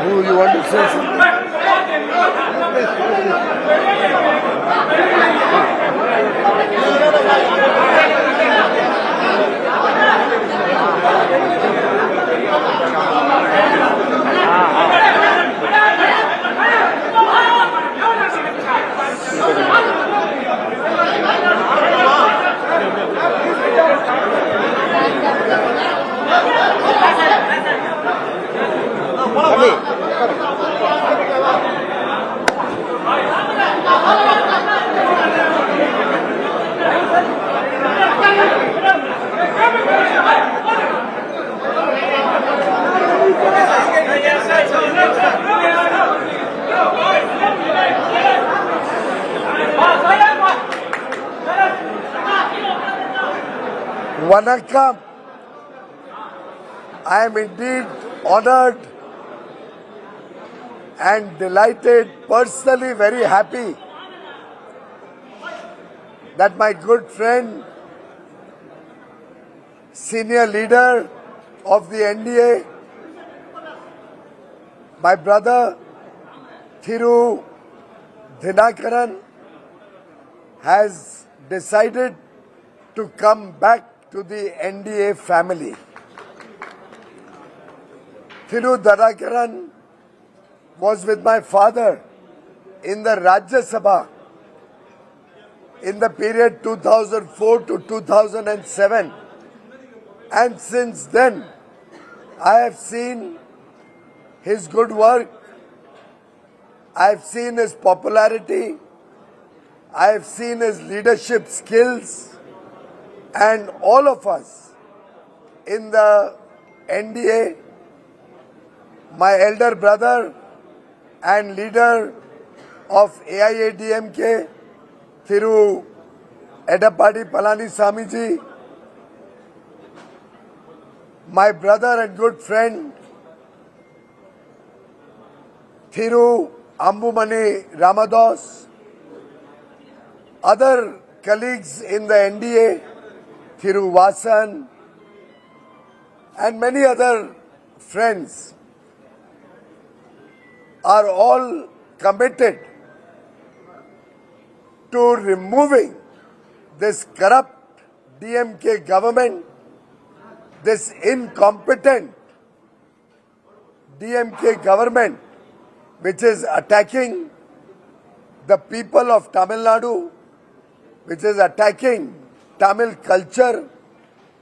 Who you want to say something? Vanakkam. I am indeed honored and delighted, personally very happy that my good friend, senior leader of the NDA, my brother Thiru Dhinakaran, has decided to come back to the NDA family. Thiru Dhinakaran was with my father in the Rajya Sabha in the period 2004 to 2007, and since then I have seen his good work, I have seen his popularity, I have seen his leadership skills, and all of us in the NDA, my elder brother and leader of AIADMK, Thiru Edappadi Palanisamy ji, my brother and good friend Thiru Ambumani Ramadas, other colleagues in the NDA, Thiru Vasan, and many other friends are all committed to removing this corrupt DMK government, this incompetent DMK government, which is attacking the people of Tamil Nadu, which is attacking Tamil culture,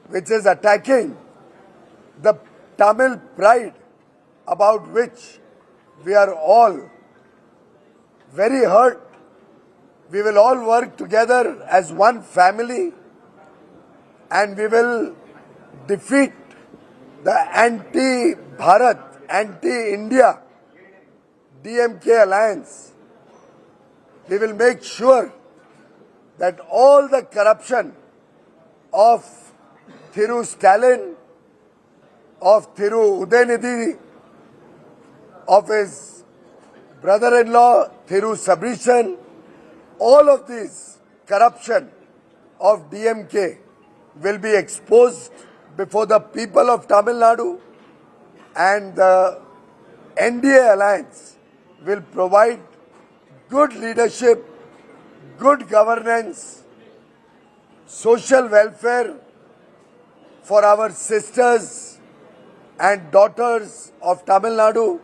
which is attacking the Tamil pride about which we are all very hurt. We will all work together as one family and we will defeat the anti-Bharat, anti-India DMK alliance. We will make sure that all the corruption of Thiru Stalin, of Thiru Udayanidhi, of his brother-in-law Thiru Sabrishan, all of these corruption of DMK will be exposed before the people of Tamil Nadu, and the NDA alliance will provide good leadership, good governance, social welfare for our sisters and daughters of Tamil Nadu,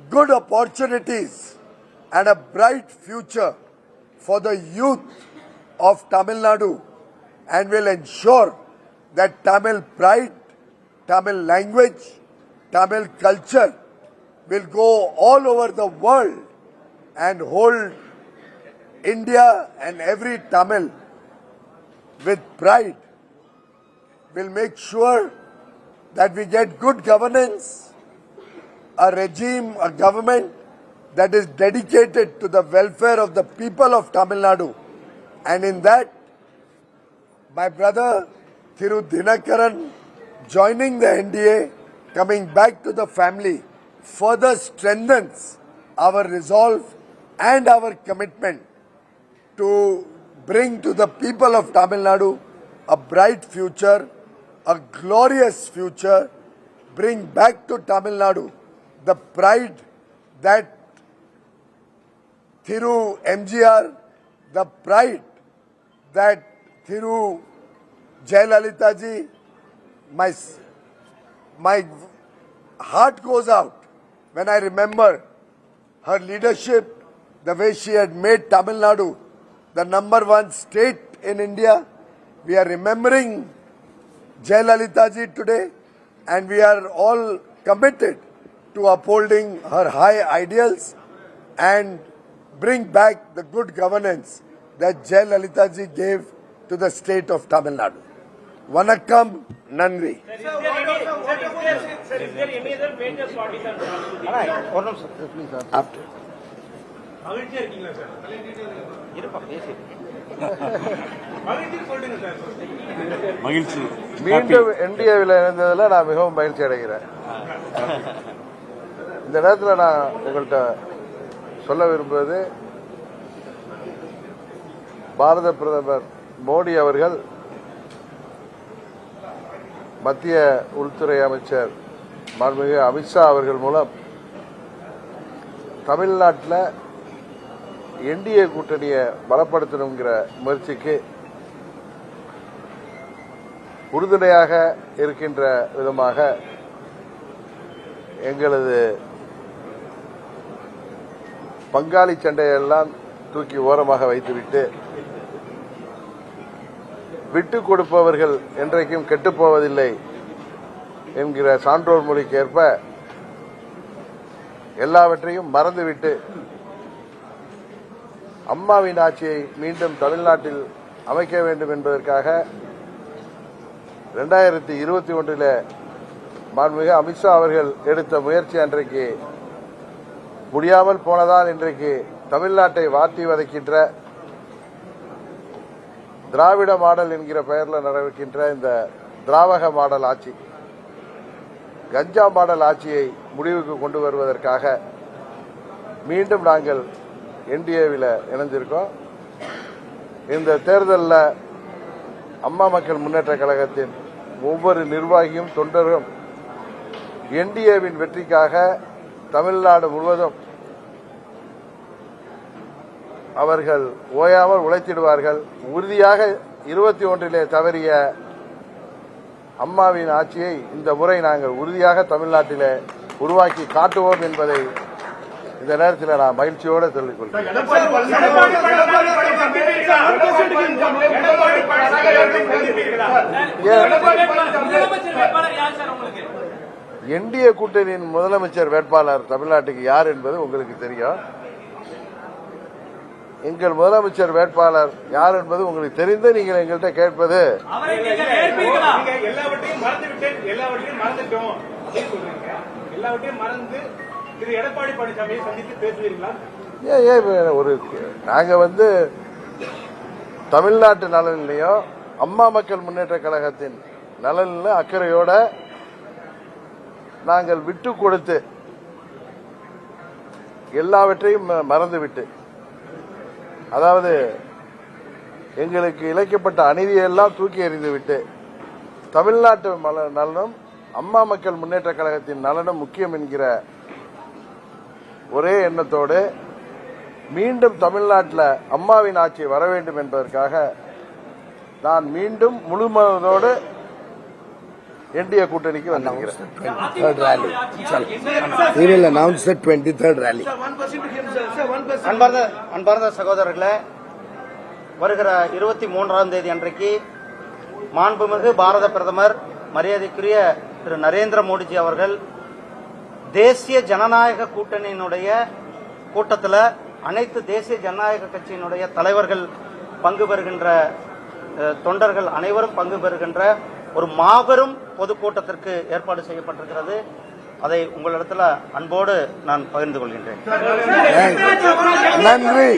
good opportunities and a bright future for the youth of Tamil Nadu, and will ensure that Tamil pride, Tamil language, Tamil culture will go all over the world and hold India and every Tamil with pride. Will make sure that we get good governance, a regime, a government that is dedicated to the welfare of the people of Tamil Nadu. And in that, my brother Thiru Dhinakaran joining the NDA, coming back to the family, further strengthens our resolve and our commitment to bring to the people of Tamil Nadu a bright future, a glorious future, bring back to Tamil Nadu the pride that Thiru MGR, the pride that Thiru Jayalalitha ji, my heart goes out when I remember her leadership, the way she had made Tamil Nadu the #1 state in India. We are remembering Jayalalitha ji today, and we are all committed to upholding her high ideals and bring back the good governance that Jayalalitha ji gave to the state of Tamil Nadu. Vanakkam, Nandri. Sir, is there any other major parties and After. மகிழ்ச்சி. மீண்டும் இந்தியாவில் இணைந்ததில் நான் மிகவும் மகிழ்ச்சி அடைகிறேன். இந்த நேரத்தில் நான் உங்கள்கிட்ட சொல்ல விரும்புவது, பாரத பிரதமர் மோடி அவர்கள் மத்திய உள்துறை அமைச்சர் மாண்புமிகு அமித்ஷா அவர்கள் மூலம் தமிழ்நாட்டில் என்டிஏ கூட்டணியை பலப்படுத்தணுங்கிற முயற்சிக்கு உறுதுணையாக இருக்கின்ற விதமாக எங்களது பங்காளி சண்டையெல்லாம் தூக்கி ஓரமாக வைத்துவிட்டு, விட்டுக் கொடுப்பவர்கள் என்றைக்கும் கெட்டுப்போவதில்லை என்கிற சான்றோர் மொழிக்கேற்ப எல்லாவற்றையும் மறந்துவிட்டு அம்மாவின் ஆட்சியை மீண்டும் தமிழ்நாட்டில் அமைக்க வேண்டும் என்பதற்காக 2021 மாண்புமிகு அமித்ஷா அவர்கள் எடுத்த முயற்சி அன்றைக்கு முடியாமல் போனதால் இன்றைக்கு தமிழ்நாட்டை வாட்டி வதைக்கின்ற திராவிட மாடல் என்கிற பெயரில் நடக்கின்ற இந்த திராவக மாடல் ஆட்சி, கஞ்சா மாடல் ஆட்சியை முடிவுக்கு கொண்டு வருவதற்காக மீண்டும் நாங்கள் என்டிஏவில் இணைந்திருக்கோம். இந்த தேர்தலில் அம்மா மக்கள் முன்னேற்ற கழகத்தின் ஒவ்வொரு நிர்வாகியும் தொண்டரும் என்டிஏவின் வெற்றிக்காக தமிழ்நாடு முழுவதும் அவர்கள் ஓயாமல் உழைத்திடுவார்கள். உறுதியாக 21 தவறிய அம்மாவின் ஆட்சியை இந்த முறை நாங்கள் உறுதியாக தமிழ்நாட்டிலே உருவாக்கி காட்டுவோம் என்பதை இந்த நேரத்தில் நான் மகிழ்ச்சியோடு சொல்லிக் கொள்கிறேன். என்டிஏ கூட்டணியின் முதலமைச்சர் வேட்பாளர் தமிழ்நாட்டுக்கு யார் என்பது உங்களுக்கு தெரியும். எங்கள் முதலமைச்சர் வேட்பாளர் யார் என்பது உங்களுக்கு தெரிந்து நீங்கள் எங்கள்கிட்ட கேட்பது எல்லாவற்றையும் மறந்துட்டோம் எல்லாவற்றையும் மறந்து திரு எடப்பாடி பழனிசாமியை சந்தித்து பேசுவீர்களா? நாங்க தமிழ்நாட்டு நலனிலையும் அம்மா மக்கள் முன்னேற்ற கழகத்தின் நலனில அக்கறையோட நாங்கள் விட்டு கொடுத்து எல்லாவற்றையும் மறந்துவிட்டு, அதாவது எங்களுக்கு இழைக்கப்பட்ட அநீதியெல்லாம் தூக்கி எறிந்துவிட்டு தமிழ்நாட்டு நலனும் அம்மா மக்கள் முன்னேற்ற கழகத்தின் நலனும் முக்கியம் என்கிற ஒரே எண்ணத்தோடு மீண்டும் தமிழ்நாட்டில் அம்மாவின் ஆட்சி வர வேண்டும் என்பதற்காக நான் மீண்டும் முழு மனதோடு என்டிஏ கூட்டணிக்கு வந்திருக்கிறேன். 23rd rally. He will announce the 23rd rally. அன்பார்ந்த சகோதரர்களே, வருகிற 23ஆம் தேதி அன்றைக்கு மாண்புமிகு பாரத பிரதமர் மரியாதைக்குரிய திரு நரேந்திர மோடிஜி அவர்கள் தேசிய ஜனநாயக கூட்டணியினுடைய கூட்டத்தில் அனைத்து தேசிய ஜனநாயக கட்சியினுடைய தலைவர்கள் பங்கு பெறுகின்ற, தொண்டர்கள் அனைவரும் பங்கு பெறுகின்ற ஒரு மாபெரும் பொதுக்கூட்டத்திற்கு ஏற்பாடு செய்யப்பட்டிருக்கிறது. அதை உங்களிடத்தில் அன்போடு நான் பகிர்ந்து கொள்கின்றேன். நன்றி.